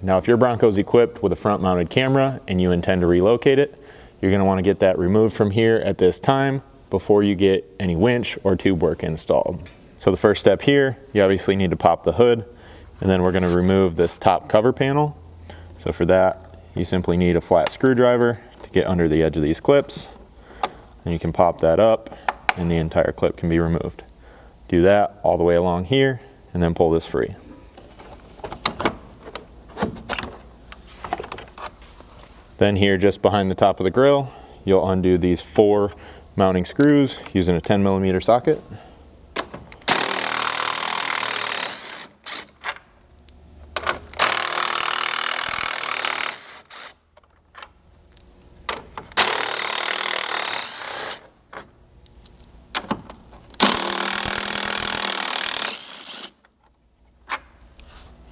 Now, if your Bronco is equipped with a front mounted camera and you intend to relocate it, you're going to want to get that removed from here at this time before you get any winch or tube work installed. So the first step here, you obviously need to pop the hood, and then we're going to remove this top cover panel. So for that, you simply need a flat screwdriver to get under the edge of these clips, and you can pop that up and the entire clip can be removed. Do that all the way along here and then pull this free. Then here, just behind the top of the grill, you'll undo these 4 mounting screws using a 10mm socket.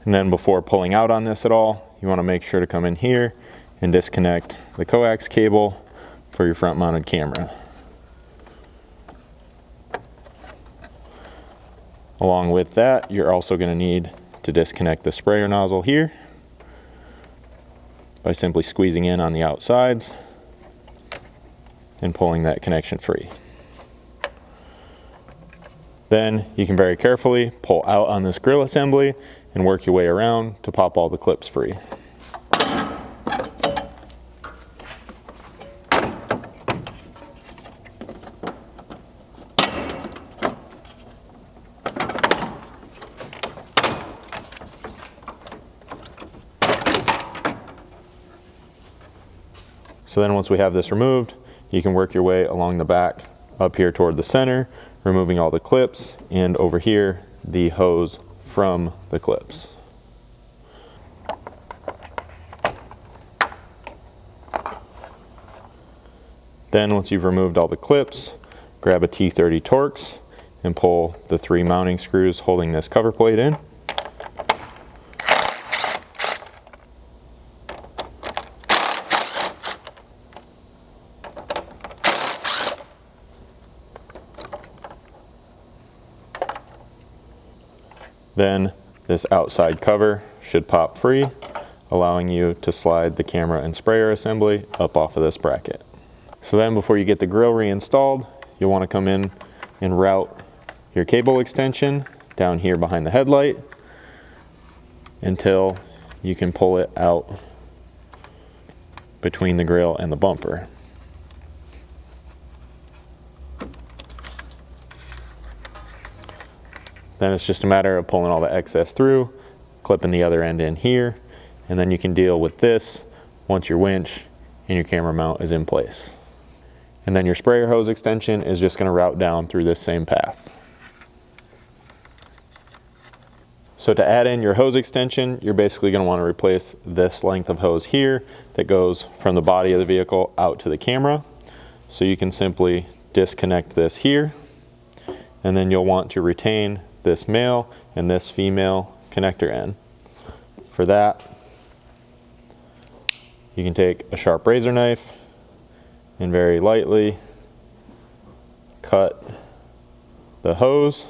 And then before pulling out on this at all, you want to make sure to come in here and disconnect the coax cable for your front mounted camera. Along with that, you're also going to need to disconnect the sprayer nozzle here by simply squeezing in on the outsides and pulling that connection free. Then you can very carefully pull out on this grill assembly and work your way around to pop all the clips free. So then once we have this removed, you can work your way along the back up here toward the center, removing all the clips, and over here the hose from the clips. Then once you've removed all the clips, grab a T30 Torx and pull the 3 mounting screws holding this cover plate in. Then this outside cover should pop free, allowing you to slide the camera and sprayer assembly up off of this bracket. So then before you get the grill reinstalled, you'll want to come in and route your cable extension down here behind the headlight until you can pull it out between the grill and the bumper. Then it's just a matter of pulling all the excess through, clipping the other end in here, and then you can deal with this once your winch and your camera mount is in place. And then your sprayer hose extension is just going to route down through this same path. So to add in your hose extension, you're basically going to want to replace this length of hose here that goes from the body of the vehicle out to the camera. So you can simply disconnect this here, and then you'll want to retain this male and this female connector end. For that, you can take a sharp razor knife and very lightly cut the hose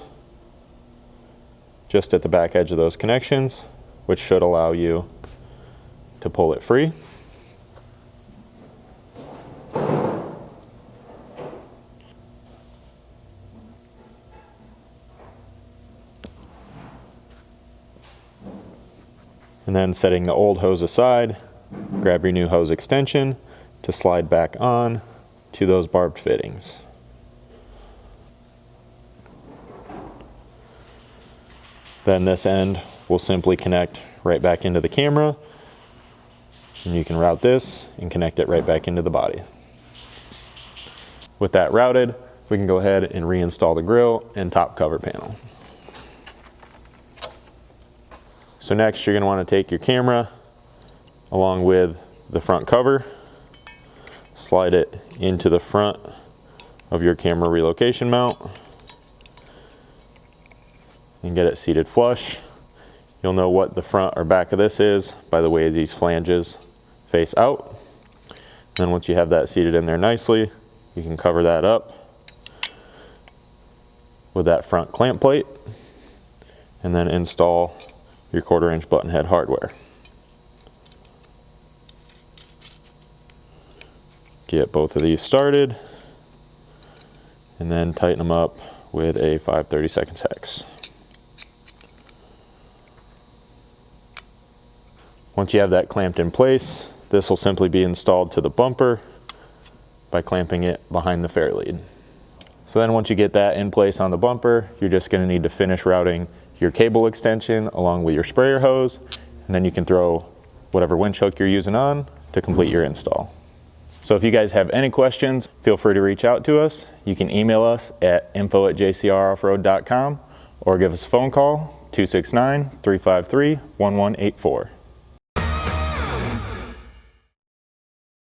just at the back edge of those connections, which should allow you to pull it free. And then setting the old hose aside, grab your new hose extension to slide back on to those barbed fittings. Then this end will simply connect right back into the camera, and you can route this and connect it right back into the body. With that routed, we can go ahead and reinstall the grill and top cover panel. So next, you're going to want to take your camera along with the front cover, slide it into the front of your camera relocation mount, and get it seated flush. You'll know what the front or back of this is by the way these flanges face out. And then once you have that seated in there nicely, you can cover that up with that front clamp plate and then install your 1/4 inch button head hardware. get both of these started and then tighten them up with a 5/32 hex. Once you have that clamped in place, this will simply be installed to the bumper by clamping it behind the fairlead. So then once you get that in place on the bumper, you're just going to need to finish routing your cable extension along with your sprayer hose, and then you can throw whatever winch hook you're using on to complete your install. So if you guys have any questions, feel free to reach out to us. You can email us at info@jcroffroad.com or give us a phone call, 269-353-1184.